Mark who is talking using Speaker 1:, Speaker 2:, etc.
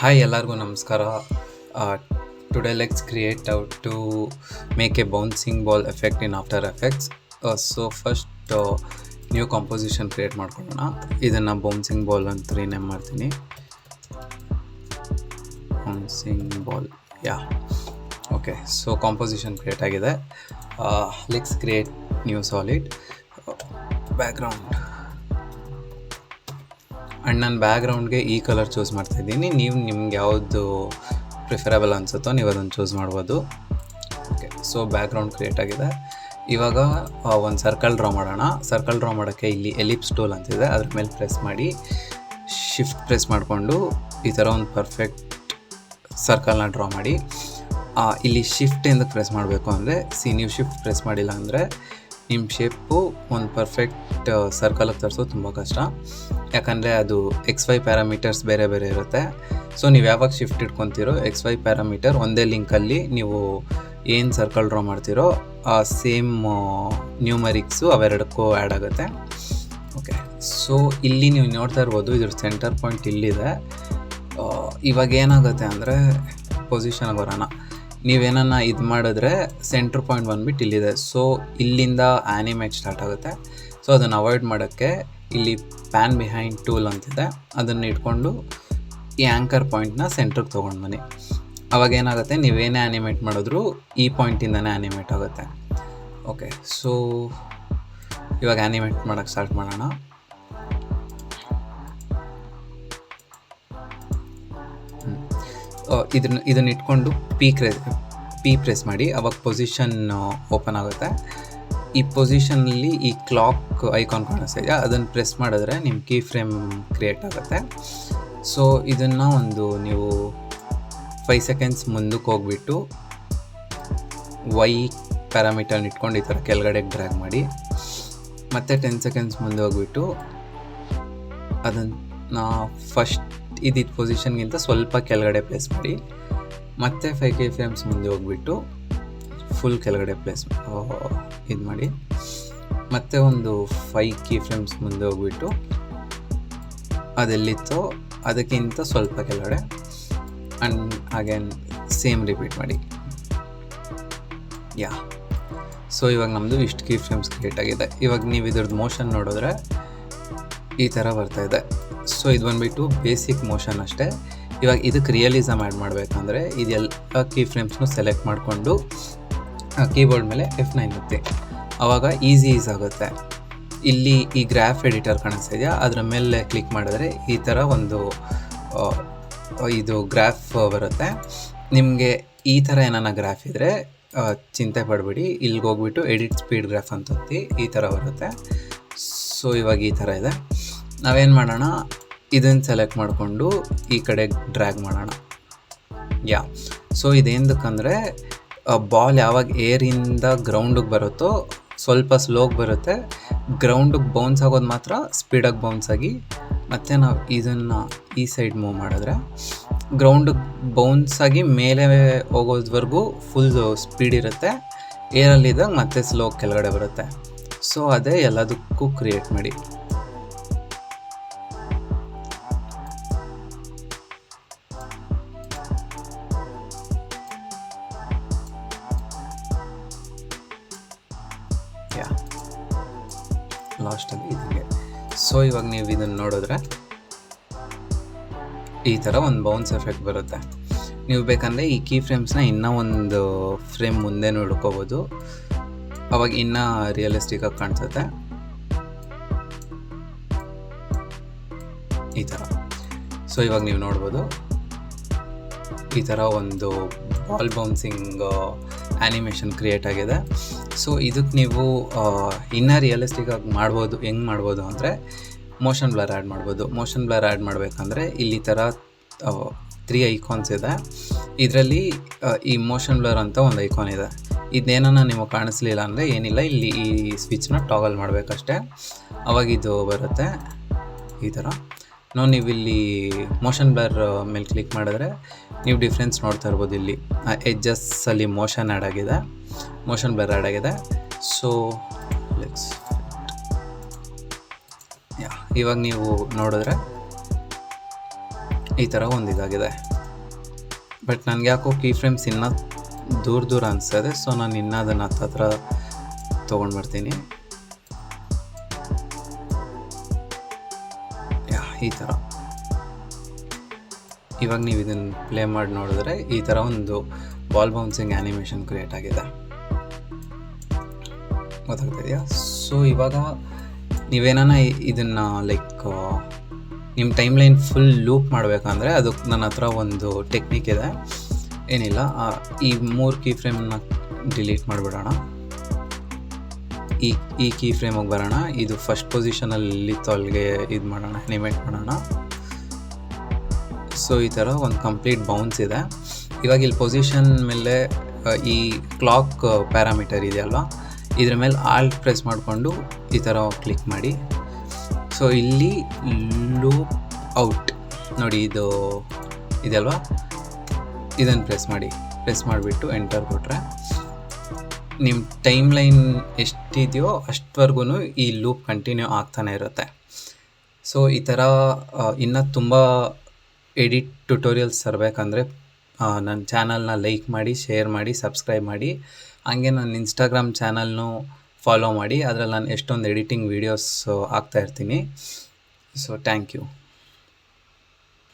Speaker 1: Hi ಎಲ್ಲರಿಗೂ ನಮಸ್ಕಾರ. Today let's create out to make a bouncing ball effect in After Effects. So first new composition create ಮಾಡ್ಕೊಳ್ಳೋಣ. ಇದನ್ನು bouncing ball ಅಂತ rename ಮಾಡ್ತೀನಿ. Bouncing ball okay. So composition create ಆಗಿದೆ. Let's create new solid background. And ನಾನು ಬ್ಯಾಕ್ಗ್ರೌಂಡ್ಗೆ ಈ colour choose ಮಾಡ್ತಾಯಿದ್ದೀನಿ. ನೀವು ನಿಮ್ಗೆ ಯಾವುದು ಪ್ರಿಫರಬಲ್ ಅನಿಸುತ್ತೋ ನೀವು ಅದನ್ನು ಚೂಸ್ ಮಾಡ್ಬೋದು. ಓಕೆ, ಸೊ ಬ್ಯಾಕ್ಗ್ರೌಂಡ್ ಕ್ರಿಯೇಟ್ ಆಗಿದೆ. ಇವಾಗ ಒಂದು ಸರ್ಕಲ್ ಡ್ರಾ ಮಾಡೋಣ. ಸರ್ಕಲ್ ಡ್ರಾ ಮಾಡೋಕ್ಕೆ ಇಲ್ಲಿ ಎಲಿಪ್ಸ್ ಟೂಲ್ ಅಂತಿದೆ, ಅದ್ರ ಮೇಲೆ ಪ್ರೆಸ್ ಮಾಡಿ ಶಿಫ್ಟ್ ಪ್ರೆಸ್ ಮಾಡಿಕೊಂಡು ಈ ಥರ ಒಂದು ಪರ್ಫೆಕ್ಟ್ ಸರ್ಕಲ್ನ ಡ್ರಾ ಮಾಡಿ. ಇಲ್ಲಿ ಶಿಫ್ಟ್ ಎಂದಕ್ಕೆ ಪ್ರೆಸ್ ಮಾಡಬೇಕು ಅಂದರೆ ನೀವು ಶಿಫ್ಟ್ ಪ್ರೆಸ್ ಮಾಡಿಲ್ಲ ಅಂದರೆ ನಿಮ್ಮ ಶೇಪು ಒಂದು ಪರ್ಫೆಕ್ಟ್ ಸರ್ಕಲಿಗೆ ತರಿಸೋದು ತುಂಬ ಕಷ್ಟ. ಯಾಕಂದರೆ ಅದು XY ಪ್ಯಾರಾಮೀಟರ್ಸ್ ಬೇರೆ ಬೇರೆ ಇರುತ್ತೆ. ಸೊ ನೀವು ಯಾವಾಗ ಶಿಫ್ಟ್ ಇಟ್ಕೊತೀರೋ XY ಪ್ಯಾರಾಮೀಟರ್ ಒಂದೇ ಲಿಂಕಲ್ಲಿ ನೀವು ಏನು ಸರ್ಕಲ್ ಡ್ರಾ ಮಾಡ್ತೀರೋ ಆ ಸೇಮ್ ನ್ಯೂಮರಿಕ್ಸು ಅವೆರಡಕ್ಕೂ ಆ್ಯಡ್ ಆಗುತ್ತೆ. ಓಕೆ, ಸೊ ಇಲ್ಲಿ ನೀವು ನೋಡ್ತಾ ಇರ್ಬೋದು ಇದ್ರ ಸೆಂಟರ್ ಪಾಯಿಂಟ್ ಇಲ್ಲಿದೆ. ಇವಾಗ ಏನಾಗುತ್ತೆ ಅಂದರೆ ಪೊಸಿಷನ್ಗೆ ಬರೋಣ. ನೀವೇನನ್ನ ಇದು ಮಾಡಿದ್ರೆ ಸೆಂಟ್ರ್ ಪಾಯಿಂಟ್ ಬಂದುಬಿಟ್ಟು ಇಲ್ಲಿದೆ. ಸೊ ಇಲ್ಲಿಂದ ಆ್ಯನಿಮೇಟ್ ಸ್ಟಾರ್ಟ್ ಆಗುತ್ತೆ. ಸೊ ಅದನ್ನು ಅವಾಯ್ಡ್ ಮಾಡೋಕ್ಕೆ ಇಲ್ಲಿ ಪ್ಯಾನ್ ಬಿಹೈಂಡ್ ಟೂಲ್ ಅಂತಿದೆ, ಅದನ್ನು ಇಟ್ಕೊಂಡು ಈ ಆ್ಯಂಕರ್ ಪಾಯಿಂಟ್ನ ಸೆಂಟ್ರಿಗೆ ತೊಗೊಂಡು ಬನ್ನಿ. ಅವಾಗ ಏನಾಗುತ್ತೆ, ನೀವೇನೇ ಆ್ಯನಿಮೇಟ್ ಮಾಡಿದ್ರೂ ಈ ಪಾಯಿಂಟಿಂದನೇ ಆ್ಯನಿಮೇಟ್ ಆಗುತ್ತೆ. ಓಕೆ, ಸೊ ಇವಾಗ ಆ್ಯನಿಮೇಟ್ ಮಾಡೋಕ್ಕೆ ಸ್ಟಾರ್ಟ್ ಮಾಡೋಣ. ಇದನ್ನ ಇಟ್ಕೊಂಡು ಪಿ ಪ್ರೆಸ್ ಮಾಡಿ, ಅವಾಗ ಪೊಸಿಷನ್ ಓಪನ್ ಆಗುತ್ತೆ. ಈ ಪೊಸಿಷನಲ್ಲಿ ಈ ಕ್ಲಾಕ್ ಐಕಾನ್ ಕಾಣಿಸ್ತಿದೆಯಾ, ಅದನ್ನು ಪ್ರೆಸ್ ಮಾಡಿದ್ರೆ ನಿಮ್ಮ ಕೀ ಫ್ರೇಮ್ ಕ್ರಿಯೇಟ್ ಆಗುತ್ತೆ. ಸೊ ಇದನ್ನು ನೀವು 5 ಸೆಕೆಂಡ್ಸ್ ಮುಂದಕ್ಕೆ ಹೋಗ್ಬಿಟ್ಟು ಪ್ಯಾರಾಮೀಟರ್ನ ಇಟ್ಕೊಂಡು ಈ ಥರ ಕೆಳಗಡೆಗೆ ಡ್ರ್ಯಾಗ್ ಮಾಡಿ, ಮತ್ತು 10 ಸೆಕೆಂಡ್ಸ್ ಮುಂದೆ ಹೋಗ್ಬಿಟ್ಟು ಅದನ್ನು ಫಸ್ಟ್ ಇದ್ದಿದ್ದ ಪೊಸಿಷನ್ಗಿಂತ ಸ್ವಲ್ಪ ಕೆಳಗಡೆ ಪ್ಲೇಸ್ ಮಾಡಿ, ಮತ್ತು 5 ಕೀ ಫ್ರೇಮ್ಸ್ ಮುಂದೆ ಹೋಗ್ಬಿಟ್ಟು ಫುಲ್ ಕೆಳಗಡೆ ಪ್ಲೇಸ್ ಇದು ಮಾಡಿ, ಮತ್ತು ಒಂದು 5 ಕೀ ಫ್ರೇಮ್ಸ್ ಮುಂದೆ ಹೋಗ್ಬಿಟ್ಟು ಅದೆಲ್ಲಿತ್ತೋ ಅದಕ್ಕಿಂತ ಸ್ವಲ್ಪ ಕೆಳಗಡೆ, ಆ್ಯಂಡ್ ಅಗೇನ್ ಸೇಮ್ ರಿಪೀಟ್ ಮಾಡಿ. ಸೊ ಇವಾಗ ನಮ್ಮದು ಇಷ್ಟು ಕೀ ಫ್ರೇಮ್ಸ್ ಕ್ರಿಯೇಟ್ ಆಗಿದೆ. ಇವಾಗ ನೀವು ಇದ್ರದ್ದು ಮೋಷನ್ ನೋಡಿದ್ರೆ ಈ ಥರ ಬರ್ತಾಯಿದೆ. ಸೊ ಇದು ಬಂದುಬಿಟ್ಟು ಬೇಸಿಕ್ ಮೋಷನ್ ಅಷ್ಟೇ. ಇವಾಗ ಇದಕ್ಕೆ ರಿಯಲಿಸಮ್ ಆ್ಯಡ್ ಮಾಡಬೇಕಂದ್ರೆ ಇದೆಲ್ಲ ಕೀ ಫ್ರೇಮ್ಸ್ನು ಸೆಲೆಕ್ಟ್ ಮಾಡಿಕೊಂಡು ಕೀಬೋರ್ಡ್ ಮೇಲೆ F9 ಒತ್ತಿ, ಆವಾಗ ಈಸಿ ಆಗುತ್ತೆ. ಇಲ್ಲಿ ಈ ಗ್ರಾಫ್ ಎಡಿಟರ್ ಕಾಣಿಸ್ತಿದೆಯಾ, ಅದರ ಮೇಲೆ ಕ್ಲಿಕ್ ಮಾಡಿದ್ರೆ ಈ ಥರ ಒಂದು ಇದು ಗ್ರಾಫ್ ಬರುತ್ತೆ. ನಿಮಗೆ ಈ ಥರ ಏನಾನ ಗ್ರಾಫ್ ಇದ್ದರೆ ಚಿಂತೆ ಪಡಬೇಡಿ, ಇಲ್ಲಿಗೆ ಹೋಗ್ಬಿಟ್ಟು ಎಡಿಟ್ ಸ್ಪೀಡ್ ಗ್ರಾಫ್ ಅಂತ ಒತ್ತಿ ಈ ಥರ ಬರುತ್ತೆ. ಸೊ ಇವಾಗ ಈ ಥರ ಇದೆ. ನಾವೇನು ಮಾಡೋಣ, ಇದನ್ನು ಸೆಲೆಕ್ಟ್ ಮಾಡಿಕೊಂಡು ಈ ಕಡೆ ಡ್ರ್ಯಾಗ್ ಮಾಡೋಣ. ಸೊ ಇದೇಂದಕ್ಕಂದರೆ ಬಾಲ್ ಯಾವಾಗ ಏರಿಂದ ಗ್ರೌಂಡಿಗೆ ಬರುತ್ತೋ ಸ್ವಲ್ಪ ಸ್ಲೋಗೆ ಬರುತ್ತೆ, ಗ್ರೌಂಡಿಗೆ ಬೌನ್ಸ್ ಆಗೋದು ಮಾತ್ರ ಸ್ಪೀಡಾಗಿ ಬೌನ್ಸ್ ಆಗಿ, ಮತ್ತು ನಾವು ಇದನ್ನು ಈ ಸೈಡ್ ಮೂವ್ ಮಾಡಿದ್ರೆ ಗ್ರೌಂಡಿಗೆ ಬೌನ್ಸ್ ಆಗಿ ಮೇಲೆ ಹೋಗೋದ್ವರೆಗೂ ಫುಲ್ ಸ್ಪೀಡ್ ಇರುತ್ತೆ, ಏರಲ್ಲಿದ್ದಾಗ ಮತ್ತೆ ಸ್ಲೋ ಕೆಳಗಡೆ ಬರುತ್ತೆ. ಸೊ ಅದೇ ಎಲ್ಲದಕ್ಕೂ ಕ್ರಿಯೇಟ್ ಮಾಡಿ. ಲಾಸ್ಟಲ್ಲಿ ಇದಕ್ಕೆ. ಸೊ ಇವಾಗ ನೀವು ಇದನ್ನು ನೋಡಿದ್ರೆ ಈ ಥರ ಒಂದು ಬೌನ್ಸ್ ಎಫೆಕ್ಟ್ ಬರುತ್ತೆ. ನೀವು ಬೇಕಂದರೆ ಈ ಕೀ ಫ್ರೇಮ್ಸ್ನ ಇನ್ನೂ ಒಂದು ಫ್ರೇಮ್ ಮುಂದೆ ನೋಡ್ಕೋಬೋದು, ಅವಾಗ ಇನ್ನೂ ರಿಯಲಿಸ್ಟಿಕ್ಕಾಗಿ ಕಾಣಿಸುತ್ತೆ ಈ ಥರ. ಸೊ ಇವಾಗ ನೀವು ನೋಡ್ಬೋದು ಈ ಥರ ಒಂದು ಬಾಲ್ ಬೌನ್ಸಿಂಗ್ ಆ್ಯನಿಮೇಷನ್ ಕ್ರಿಯೇಟ್ ಆಗಿದೆ. ಸೊ ಇದಕ್ಕೆ ನೀವು ಇನ್ನೂ ರಿಯಲಿಸ್ಟಿಕ್ಕಾಗಿ ಮಾಡ್ಬೋದು. ಹೆಂಗೆ ಮಾಡ್ಬೋದು ಅಂದರೆ ಮೋಷನ್ ಬ್ಲರ್ ಆ್ಯಡ್ ಮಾಡ್ಬೋದು. ಮೋಷನ್ ಬ್ಲರ್ ಆ್ಯಡ್ ಮಾಡಬೇಕಂದ್ರೆ ಇಲ್ಲಿ ಥರ 3 ಐಕಾನ್ಸ್ ಇದೆ. ಇದರಲ್ಲಿ ಈ ಮೋಷನ್ ಬ್ಲರ್ ಅಂತ ಒಂದು ಐಕಾನ್ ಇದೆ. ಇದೇನನ್ನ ನಿಮಗೆ ಕಾಣಿಸ್ಲಿಲ್ಲ ಅಂದರೆ ಏನಿಲ್ಲ, ಇಲ್ಲಿ ಈ ಸ್ವಿಚ್ನ ಟಾಗಲ್ ಮಾಡಬೇಕಷ್ಟೆ, ಅವಾಗ ಇದು ಬರುತ್ತೆ ಈ ಥರ. ನೀವು ಇಲ್ಲಿ ಮೋಷನ್ ಬ್ಲರ್ ಮೇಲೆ ಕ್ಲಿಕ್ ಮಾಡಿದ್ರೆ ನೀವು ಡಿಫ್ರೆನ್ಸ್ ನೋಡ್ತಾ ಇರ್ಬೋದು. ಇಲ್ಲಿ ಎಡ್ಜಸ್ಸಲ್ಲಿ ಮೋಷನ್ ಆ್ಯಡ್ ಆಗಿದೆ, ಮೋಷನ್ ಬ್ಲರ್ ಆ್ಯಡ್ ಆಗಿದೆ. ಸೊ ಲೆಟ್ಸ್ ಇವಾಗ ನೀವು ನೋಡಿದ್ರೆ ಈ ಥರ ಒಂದು ಇದಾಗಿದೆ. ಬಟ್ ನನಗೆ ಯಾಕೋ ಕೀ ಫ್ರೇಮ್ಸ್ ಇನ್ನೂ ದೂರ ಅನಿಸ್ತದೆ. ಸೊ ನಾನು ಇನ್ನೂ ಅದನ್ನು ಹತ್ರ ತೊಗೊಂಡು ಬರ್ತೀನಿ. ಈ ಥರ ಇವಾಗ ನೀವು ಇದನ್ನು ಪ್ಲೇ ಮಾಡಿ ನೋಡಿದ್ರೆ ಈ ಥರ ಒಂದು ಬಾಲ್ ಬೌನ್ಸಿಂಗ್ ಆ್ಯನಿಮೇಷನ್ ಕ್ರಿಯೇಟ್ ಆಗಿದೆ. ಗೊತ್ತಾಗ್ತಿದೆಯಾ? ಸೊ ಇವಾಗ ನೀವೇನಾನ ಇದನ್ನು ಲೈಕ್ ನಿಮ್ಮ ಟೈಮ್ ಲೈನ್ ಫುಲ್ ಲೂಪ್ ಮಾಡಬೇಕಂದ್ರೆ ಅದಕ್ಕೆ ನನ್ನ ಹತ್ರ ಒಂದು ಟೆಕ್ನಿಕ್ ಇದೆ. ಏನಿಲ್ಲ, ಈ 3 ಕೀ ಫ್ರೇಮ್ನ ಡಿಲೀಟ್ ಮಾಡಿಬಿಡೋಣ. ಈ ಕೀ ಫ್ರೇಮಿಗೆ ಬರೋಣ. ಇದು ಫಸ್ಟ್ ಪೊಸಿಷನಲ್ಲಿ ತೊಲ್ಗೆ ಇದು ಮಾಡೋಣ, ಅನಿಮೇಟ್ ಮಾಡೋಣ. ಸೊ ಈ ಥರ ಒಂದು ಕಂಪ್ಲೀಟ್ ಬೌನ್ಸ್ ಇದೆ. ಇವಾಗ ಇಲ್ಲಿ ಪೊಸಿಷನ್ ಮೇಲೆ ಈ ಕ್ಲಾಕ್ ಪ್ಯಾರಾಮೀಟರ್ ಇದೆಯಲ್ವ, ಇದ್ರ ಮೇಲೆ ಆಲ್ಟ್ ಪ್ರೆಸ್ ಮಾಡಿಕೊಂಡು ಈ ಥರ ಕ್ಲಿಕ್ ಮಾಡಿ. ಸೊ ಇಲ್ಲಿ ಲೂಪ್ ಔಟ್ ನೋಡಿ, ಇದು ಇದೆಯಲ್ವಾ, ಇದನ್ನು ಪ್ರೆಸ್ ಮಾಡಿಬಿಟ್ಟು ಎಂಟರ್ ಕೊಟ್ಟರೆ ನಿಮ್ಮ ಟೈಮ್ ಲೈನ್ ಎಷ್ಟಿದೆಯೋ ಅಷ್ಟವರೆಗೂ ಈ ಲೂಪ್ ಕಂಟಿನ್ಯೂ ಆಗ್ತಾನೆ ಇರುತ್ತೆ. ಸೊ ಈ ಥರ ಇನ್ನೂ ತುಂಬ ಎಡಿಟ್ ಟ್ಯುಟೋರಿಯಲ್ಸ್ ತರಬೇಕಂದ್ರೆ ನನ್ನ ಚಾನಲ್ನ ಲೈಕ್ ಮಾಡಿ, ಶೇರ್ ಮಾಡಿ, ಸಬ್ಸ್ಕ್ರೈಬ್ ಮಾಡಿ. ಹಾಗೆ ನನ್ನ ಇನ್ಸ್ಟಾಗ್ರಾಮ್ ಚಾನಲ್ನು ಫಾಲೋ ಮಾಡಿ. ಅದರಲ್ಲಿ ನಾನು ಎಷ್ಟೊಂದು ಎಡಿಟಿಂಗ್ ವೀಡಿಯೋಸ್ ಹಾಕ್ತಾಯಿರ್ತೀನಿ. So thank you.